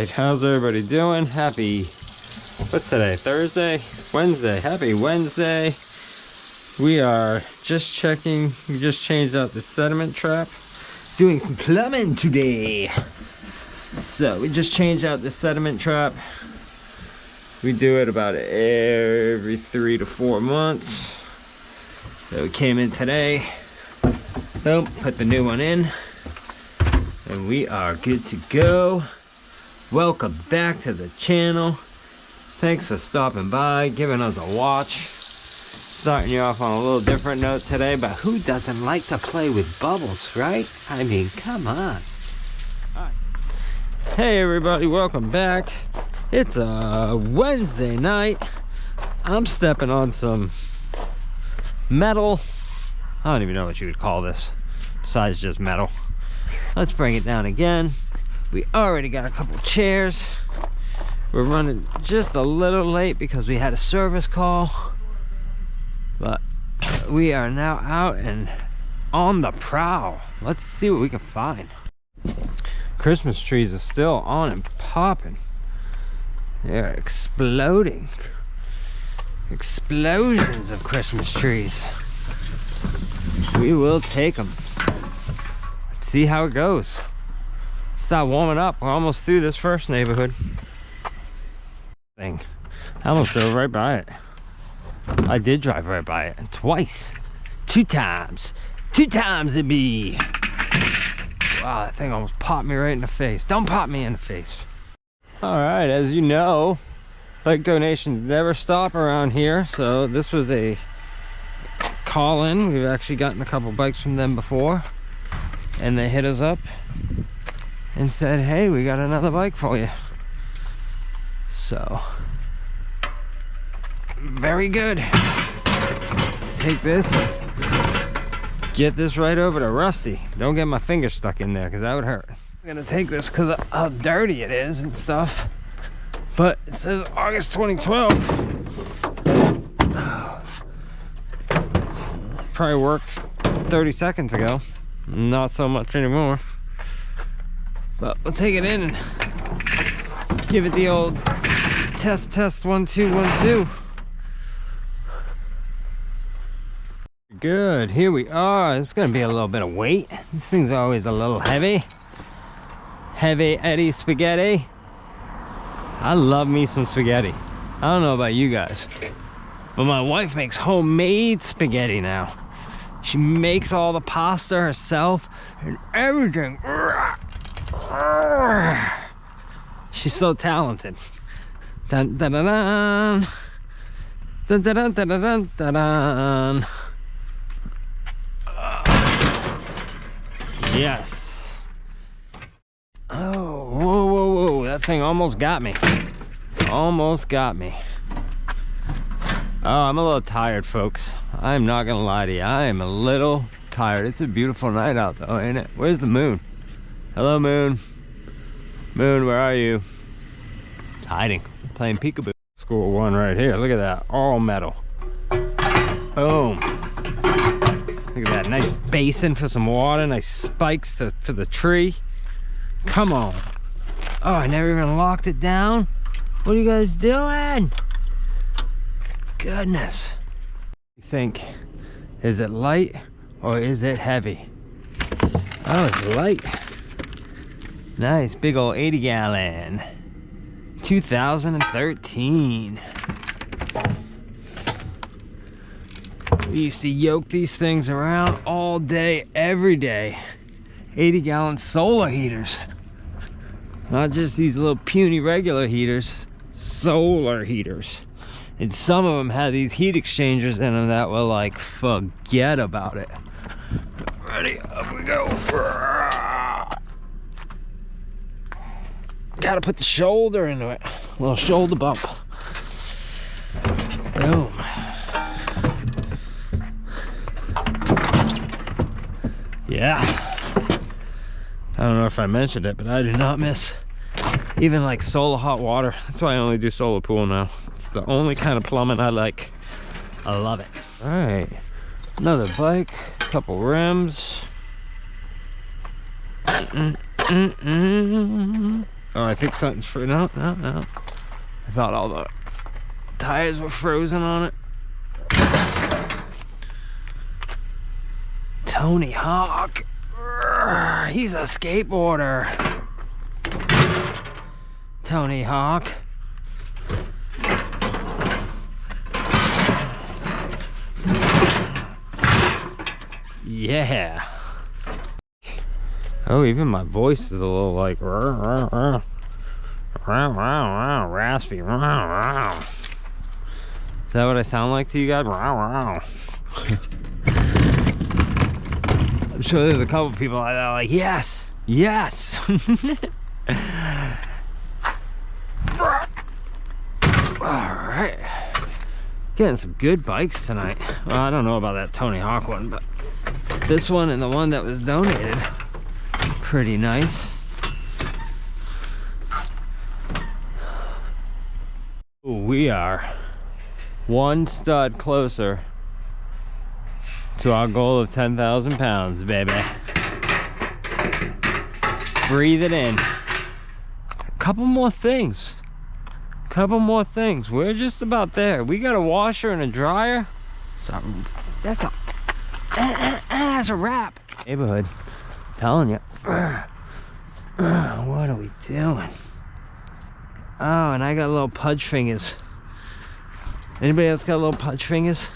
right, how's everybody doing? Happy, what's today, Thursday? Wednesday. Happy Wednesday. We are just checking, we just changed out the sediment trap, doing some plumbing today. So we just changed out the sediment trap. We do it about every 3 to 4 months. So we came in today, boom, put the new one in, and we are good to go. Welcome back to the channel. Thanks for stopping by, giving us a watch. Starting you off on a little different note today, but who doesn't like to play with bubbles, right? I mean, come on. All right. Hey everybody, welcome back. It's a Wednesday night. I'm stepping on some metal. I don't even know what you would call this besides just metal. Let's bring it down again. We already got a couple chairs. We're running just a little late because we had a service call, but we are now out and on the prowl. Let's see what we can find. Christmas trees are still on and popping. They're exploding. Explosions of Christmas trees. We will take them. Let's see how it goes. Start warming up. We're almost through this first neighborhood. I almost drove right by it. I did drive right by it twice. 2 times. 2 times it be. Wow, that thing almost popped me right in the face. Don't pop me in the face. All right, as you know, bike donations never stop around here. So this was a call-in. We've actually gotten a couple bikes from them before, and they hit us up and said, hey, we got another bike for you. So very good. Take this and get this right over to Rusty. Don't get my finger stuck in there because that would hurt. I'm gonna take this because of how dirty it is and stuff, but it says August 2012. Probably worked 30 seconds ago, not so much anymore, but we'll take it in and give it the old test 1 2 1 2. Good, here we are. It's gonna be a little bit of weight. These things are always a little heavy Eddie spaghetti. I love me some spaghetti. I don't know about you guys, but my wife makes homemade spaghetti now. She makes all the pasta herself and everything. She's so talented. Dun, dun, dun, dun. Dun, dun, dun, dun, dun, dun, dun. Yes. Oh, whoa, whoa, whoa. That thing almost got me. Almost got me. Oh, I'm a little tired, folks. I'm not gonna lie to you. I am a little tired. It's a beautiful night out though, ain't it? Where's the moon? Hello, moon. Moon, where are you? It's hiding. Playing peekaboo. School one right here. Look at that. All metal. Boom. Look at that. Nice basin for some water. Nice spikes for the tree. Come on. Oh, I never even locked it down. What are you guys doing? Goodness. You think, is it light or is it heavy? Oh, it's light. Nice big old 80 gallon. 2013. We used to yoke these things around all day, every day. 80 gallon solar heaters. Not just these little puny regular heaters, solar heaters. And some of them had these heat exchangers in them that were like, forget about it. Ready, up we go. Gotta put the shoulder into it. A little shoulder bump. Boom. Yeah. I don't know if I mentioned it, but I do not miss even like solar hot water. That's why I only do solar pool now. It's the only kind of plumbing I like. I love it. All right, another bike, couple rims. Oh, I think something's no. I thought all the tires were frozen on it. Tony Hawk. He's a skateboarder. Tony Hawk. Yeah. Oh, even my voice is a little like raspy. Is that what I sound like to you guys? I'm sure there's a couple people like that, like, yes, yes. Alright. Getting some good bikes tonight. Well, I don't know about that Tony Hawk one, but this one and the one that was donated, pretty nice. We are one stud closer to our goal of 10,000 pounds, baby. Breathe it in. A couple more things. We're just about there. We got a washer and a dryer. So that's a wrap. Neighborhood. I'm telling you. What are we doing? Oh, and I got little pudge fingers. Anybody else got little pudge fingers?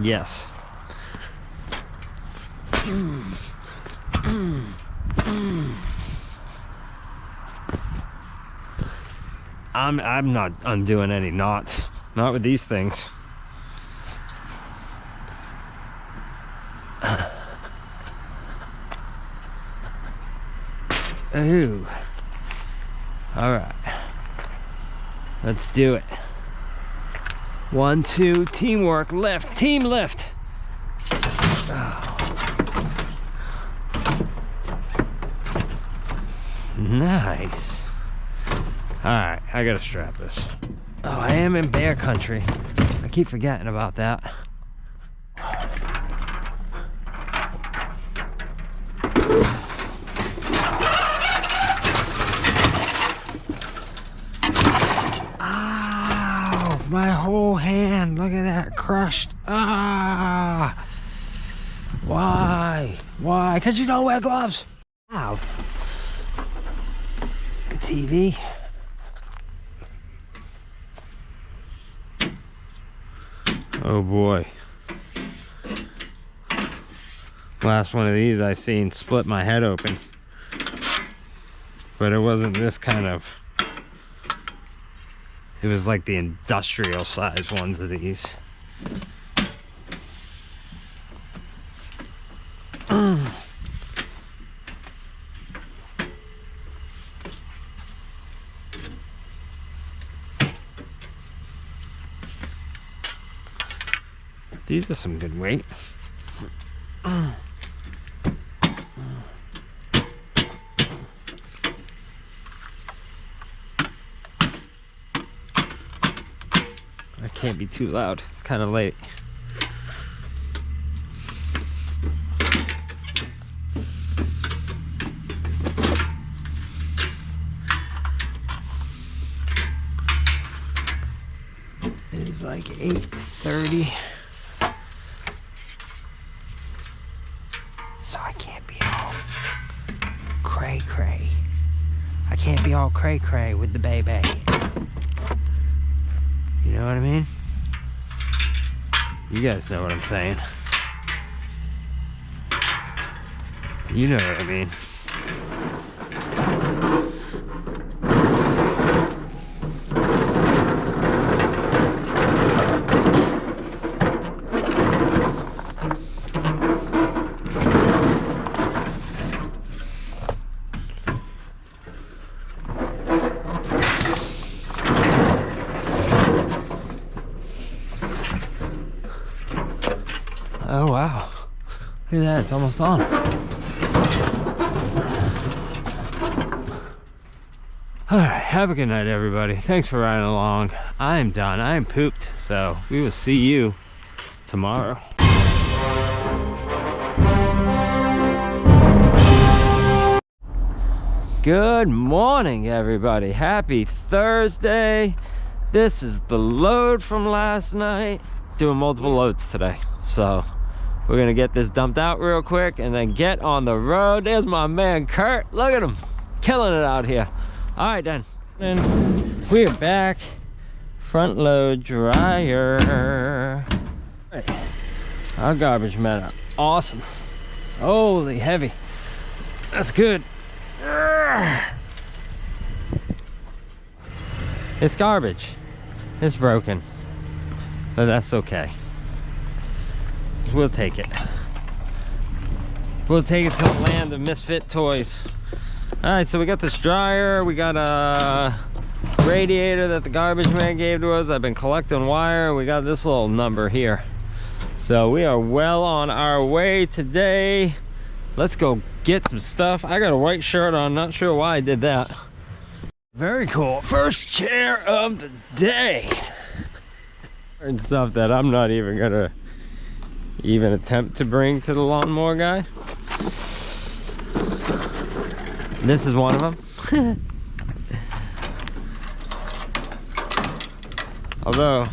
Yes. I'm not undoing any knots. Not with these things. Ooh. All right. Let's do it. 1, 2, teamwork, lift, team lift. Oh. Nice. All right, I gotta strap this. Oh, I am in bear country. I keep forgetting about that. Ow, my whole hand, look at that, crushed. Ah, why? Because you don't wear gloves. Ow. TV. Oh boy. Last one of these I seen split my head open. But it wasn't this kind of... It was like the industrial size ones of these. These are some good weight. I can't be too loud. It's kind of late. It is like 8:30. So I can't be all cray-cray. I can't be all cray-cray with the baby. You know what I mean? You guys know what I'm saying. You know what I mean. Oh wow, look at that, it's almost on. Alright, have a good night everybody. Thanks for riding along. I am done, I am pooped, so we will see you tomorrow. Good morning, everybody. Happy Thursday. This is the load from last night. Doing multiple loads today, so we're gonna get this dumped out real quick and then get on the road. There's my man Kurt. Look at him, killing it out here. All right then, and we're back. Front load dryer. All right. Our garbage men are awesome. Holy heavy. That's good. It's garbage. It's broken, but that's okay. We'll take it. We'll take it to the land of misfit toys. All right, so we got this dryer. We got a radiator that the garbage man gave to us. I've been collecting wire. We got this little number here. So we are well on our way today. Let's go get some stuff. I got a white shirt on, not sure why I did that. Very cool. First chair of the day. And stuff that I'm not even gonna attempt to bring to the lawnmower guy. This is one of them. Although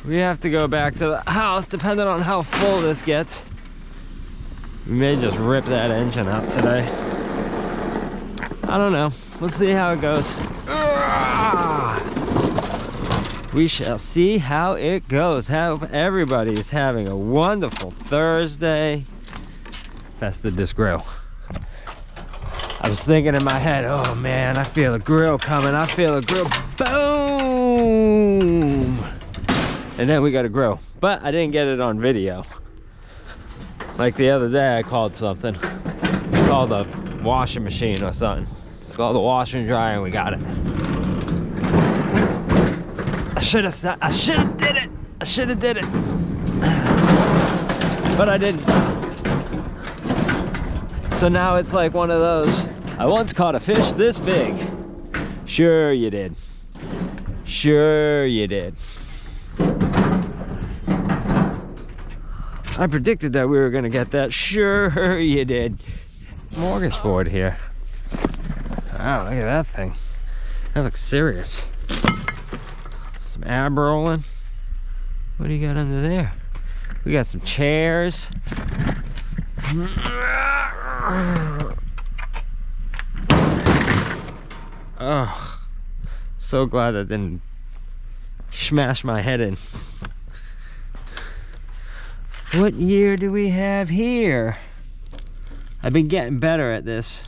we have to go back to the house depending on how full this gets. We may just rip that engine out today. I don't know. We'll see how it goes. We shall see how it goes. Hope everybody's having a wonderful Thursday. Fested this grill. I was thinking in my head, oh man, I feel a grill coming. I feel a grill. Boom! And then we got a grill. But I didn't get it on video. Like the other day, I called something. I called a washing machine or something. It's called the washer and dryer, and we got it. I should have did it. I should have did it. But I didn't. So now it's like one of those. I once caught a fish this big. Sure you did. Sure you did. I predicted that we were gonna get that. Sure you did. Smorgasbord here. Wow, look at that thing. That looks serious. Some ab rolling. What do you got under there? We got some chairs. Oh, so glad I didn't smash my head in. What year do we have here? I've been getting better at this.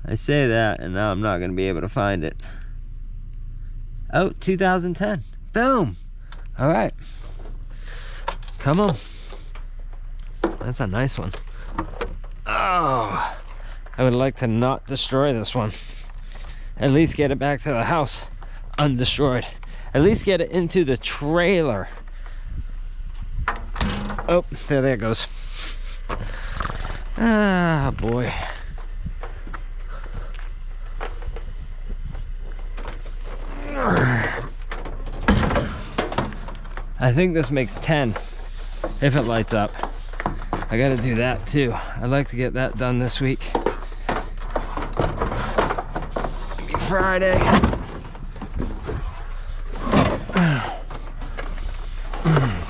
I say that, and now I'm not going to be able to find it. Oh, 2010. Boom! All right. Come on. That's a nice one. Oh, I would like to not destroy this one. At least get it back to the house undestroyed. At least get it into the trailer. Oh, there it goes. Ah, boy. I think this makes 10 if it lights up. I gotta do that too. I'd like to get that done this week. Maybe Friday.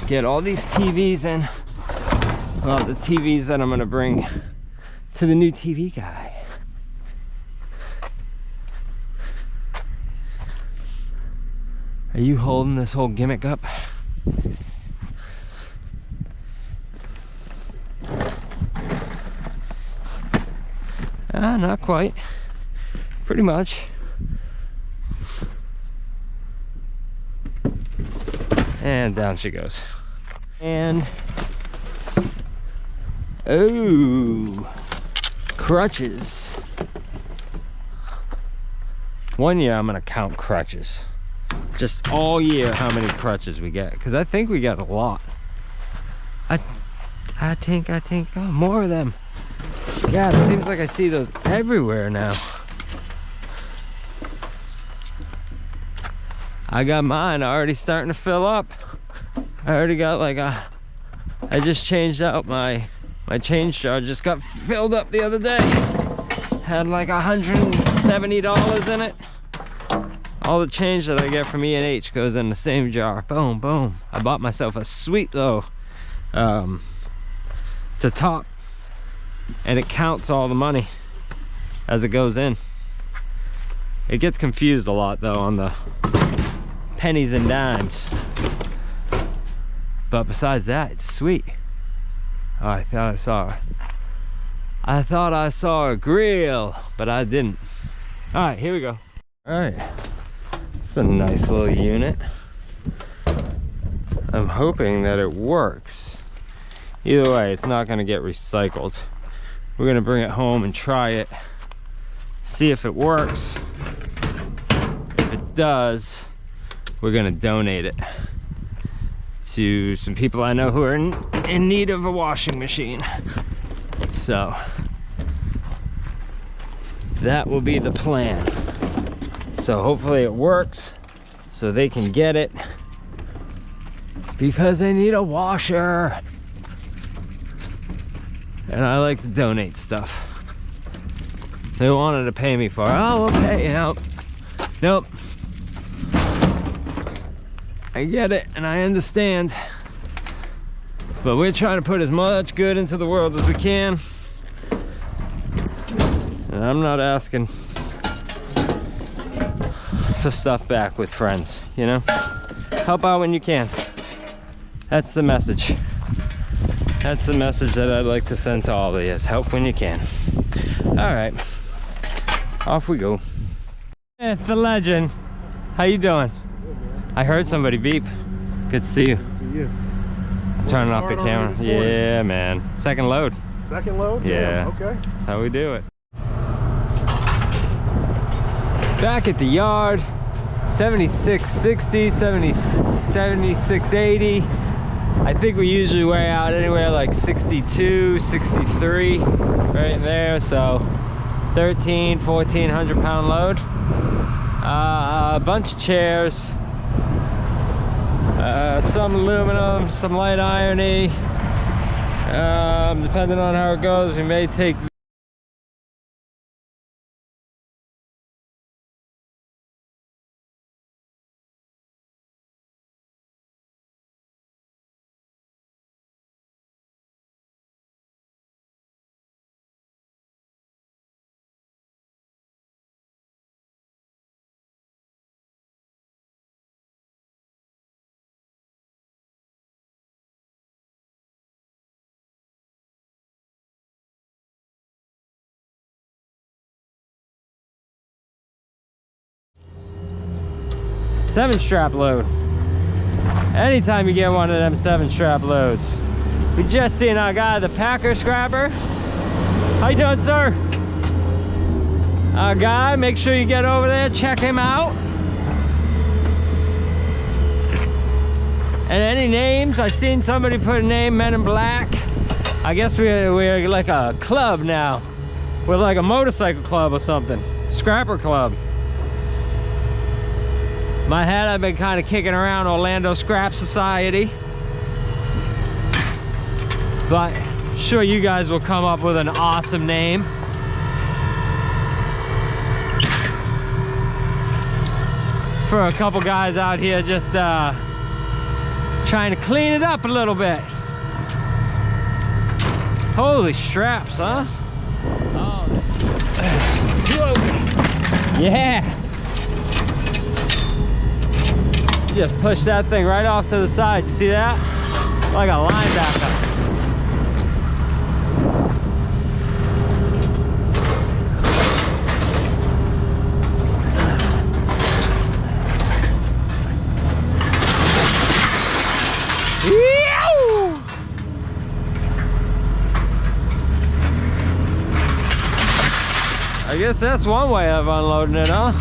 Get all these TVs in. Well, the TVs that I'm gonna bring to the new TV guy. Are you holding this whole gimmick up? Not quite. Pretty much. And down she goes. And oh, crutches. One year I'm gonna count crutches. Just all year how many crutches we get, because I think we got a lot. I think oh, more of them. God, it seems like I see those everywhere now. I got mine already starting to fill up. I already got like a, I just changed out my change jar, just got filled up the other day. had like $170 in it. All the change that I get from E&H goes in the same jar. Boom, boom. I bought myself a sweet little to top, and it counts all the money as it goes in. It gets confused a lot though on the pennies and dimes, but besides that, it's sweet. Oh, I thought I saw a grill, but I didn't. All right, here we go. All right, it's a nice little unit. I'm hoping that it works. Either way, it's not gonna get recycled. We're gonna bring it home and try it, see if it works. If it does, we're gonna donate it to some people I know who are in need of a washing machine. So that will be the plan. So hopefully it works so they can get it, because they need a washer. And I like to donate stuff. They wanted to pay me for it. Oh, okay, nope. I get it and I understand, but we're trying to put as much good into the world as we can, and I'm not asking for stuff back with friends, you know? Help out when you can. That's the message. That's the message that I'd like to send to all of you, is help when you can. All right, off we go. Hey, the legend. How you doing? I heard somebody beep. Good to see you. See you. Turning off the camera. Yeah, man. Second load. Second load? Yeah. Okay. That's how we do it. Back at the yard. 7660, 7680. I think we usually weigh out anywhere like 62, 63 right there. So 1,400 pound load. A bunch of chairs. Some aluminum, some light irony. Depending on how it goes, we may take seven strap load. Anytime you get one of them 7-strap loads. We just seen our guy, the Packer Scrapper. How you doing, sir? Our guy, make sure you get over there, check him out. And any names? I seen somebody put a name, Men in Black. I guess we're like a club now. We're like a motorcycle club or something. Scrapper club. My head, I've been kind of kicking around Orlando Scrap Society, but I'm sure you guys will come up with an awesome name. For a couple guys out here just trying to clean it up a little bit. Holy straps, huh? Oh. Yeah. You just push that thing right off to the side. You see that? Like a linebacker. I guess that's one way of unloading it, huh?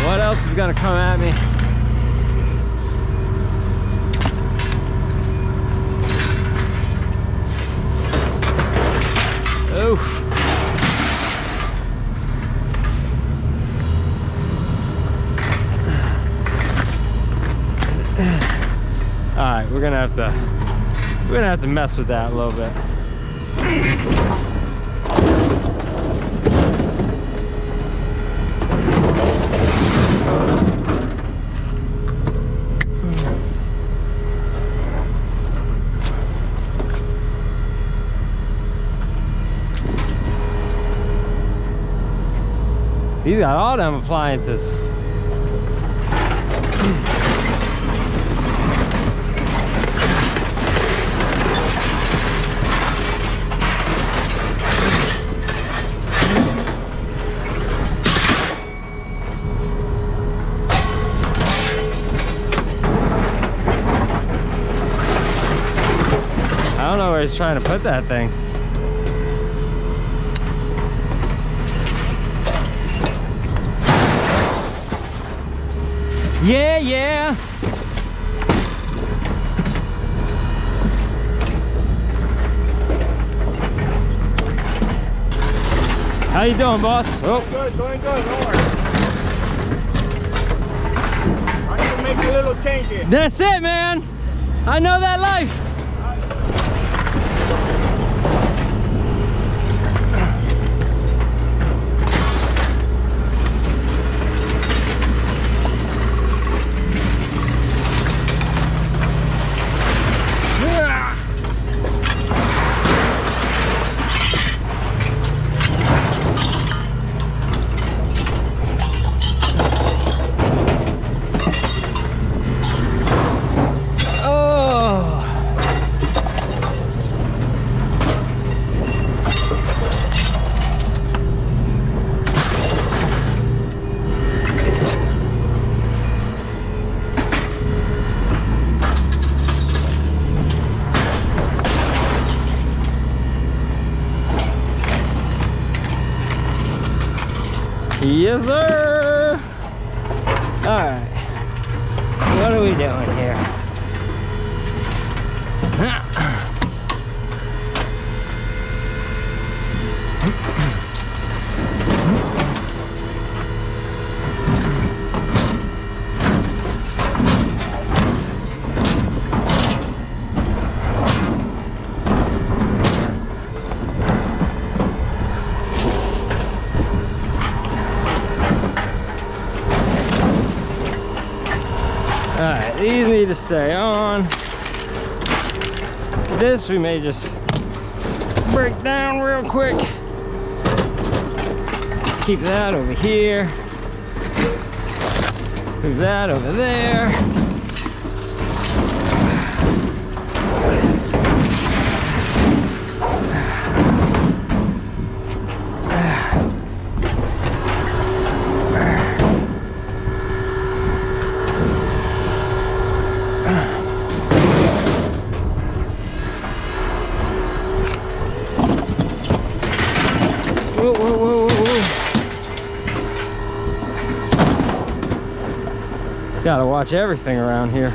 What else is gonna come at me? Oof. All right, we're gonna have to mess with that a little bit. He's got all them appliances. I don't know where he's trying to put that thing. Yeah, yeah. How you doing, boss? Oh. Good, doing good, don't worry. I need to make a little change here. That's it, man. I know that life. Yes, sir. All right. What are we doing here? Alright, these need to stay on. This we may just break down real quick. Keep that over here. Move that over there. Whoa, whoa, whoa, whoa, whoa. Gotta watch everything around here.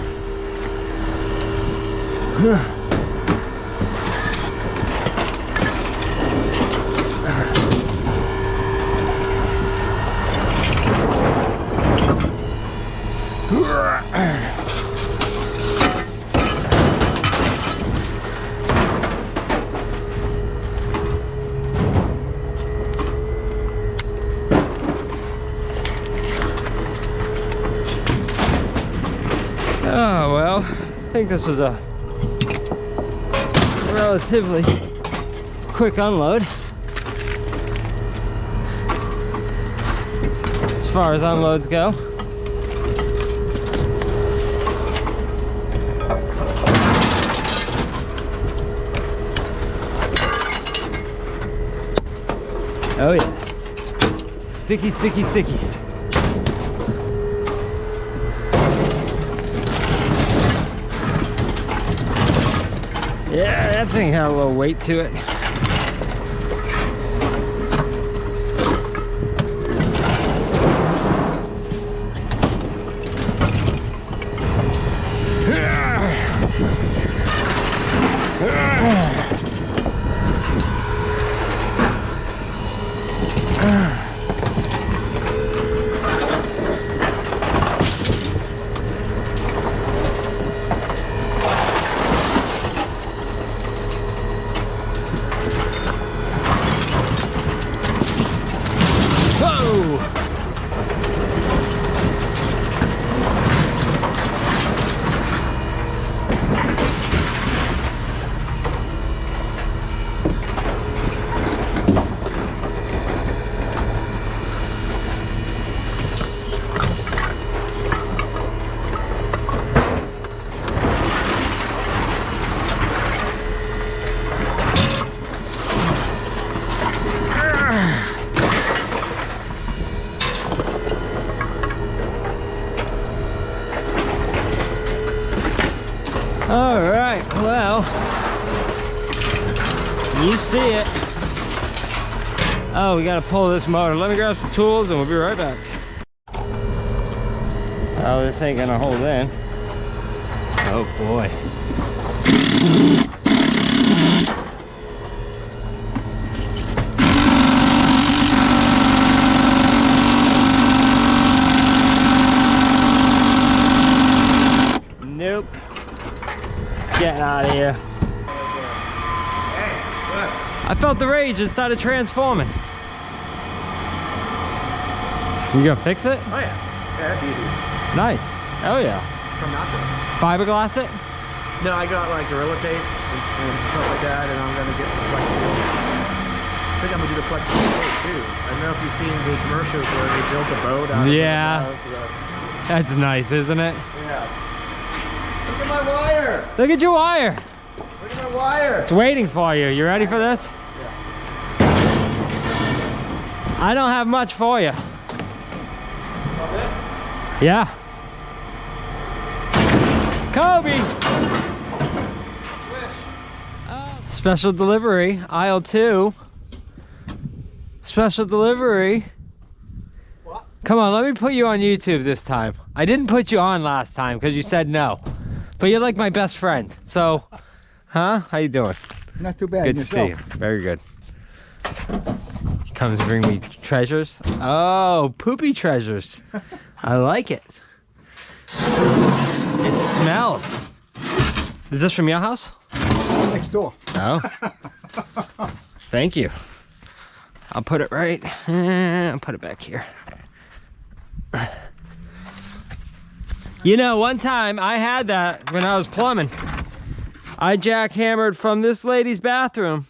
Oh, well, I think this was a relatively quick unload. As far as unloads go. Oh yeah. Sticky, sticky, sticky. Yeah, that thing had a little weight to it. Oh, we gotta pull this motor. Let me grab some tools and we'll be right back. Oh, this ain't gonna hold in. Oh boy. Nope. Getting out of here. I felt the rage and started transforming. You gonna fix it? Oh yeah. Yeah, that's easy. Nice. Oh yeah. From Nacho. Fiberglass it? No, I got like Gorilla Tape and stuff like that, and I'm gonna get some Flex Seal. I think I'm gonna do the Flex Seal tape too. I don't know if you've seen the commercials where they built a boat out Yeah. of the That's nice, isn't it? yeah. Look at my wire! Look at your wire. Look at my wire! It's waiting for you. You ready for this? Yeah. I don't have much for you. Love it? Yeah. Kobe! Special delivery, aisle 2. Special delivery. What? Come on, let me put you on YouTube this time. I didn't put you on last time because you said no. But you're like my best friend. So, huh? How you doing? Not too bad. Good to see you. Very good. He comes to bring me treasures. Oh, poopy treasures. I like it. It smells. Is this from your house? Next door. Oh. Thank you. I'll put it right. I'll put it back here. You know, one time I had that when I was plumbing. I jackhammered from this lady's bathroom.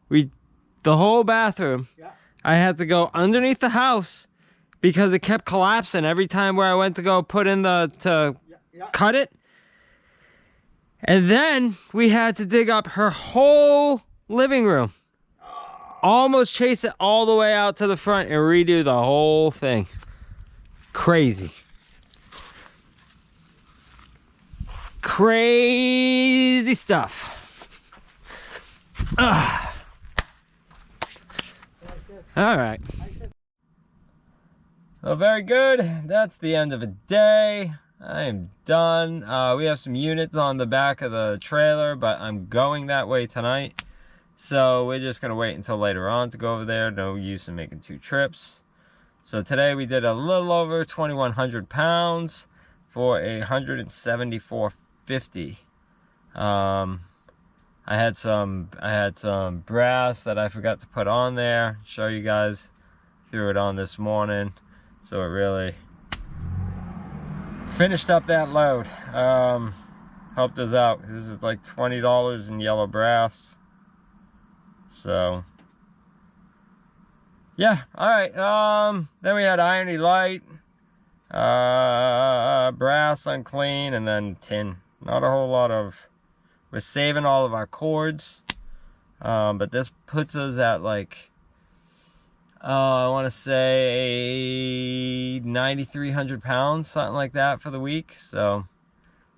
The whole bathroom. Yeah. I had to go underneath the house because it kept collapsing every time where I went to go put in to cut it. And then we had to dig up her whole living room. Almost chase it all the way out to the front and redo the whole thing. Crazy. Crazy stuff. Ugh. All right. Well, very good. That's the end of a day. I am done. We have some units on the back of the trailer, but I'm going that way tonight. So we're just going to wait until later on to go over there. No use in making 2 trips. So today we did a little over 2,100 pounds for 174.50. I had some brass that I forgot to put on there. Show you guys. Threw it on this morning. So it really finished up that load. Helped us out. This is like $20 in yellow brass. So yeah, all right. Then we had irony light, brass unclean, and then tin. Not a whole lot of. We're saving all of our cords, but this puts us at like I want to say 9,300 pounds, something like that for the week. So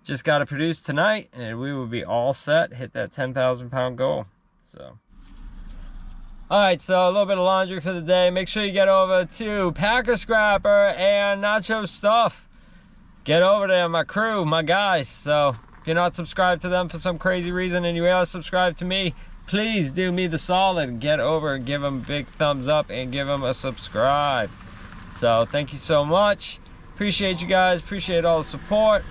just got to produce tonight, and we will be all set. Hit that 10,000 pound goal. So. Alright, so a little bit of laundry for the day. Make sure you get over to Packer Scrapper and Nacho Stuff. Get over there, my crew, my guys. So if you're not subscribed to them for some crazy reason and you are subscribed to me, please do me the solid and get over and give them a big thumbs up and give them a subscribe. So thank you so much. Appreciate you guys. Appreciate all the support.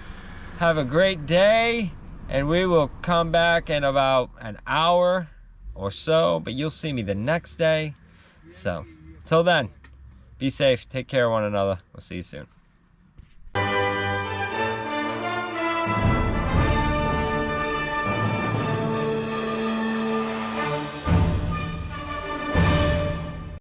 Have a great day. And we will come back in about an hour or so, but you'll see me the next day. So till then, be safe, take care of one another. We'll see you soon.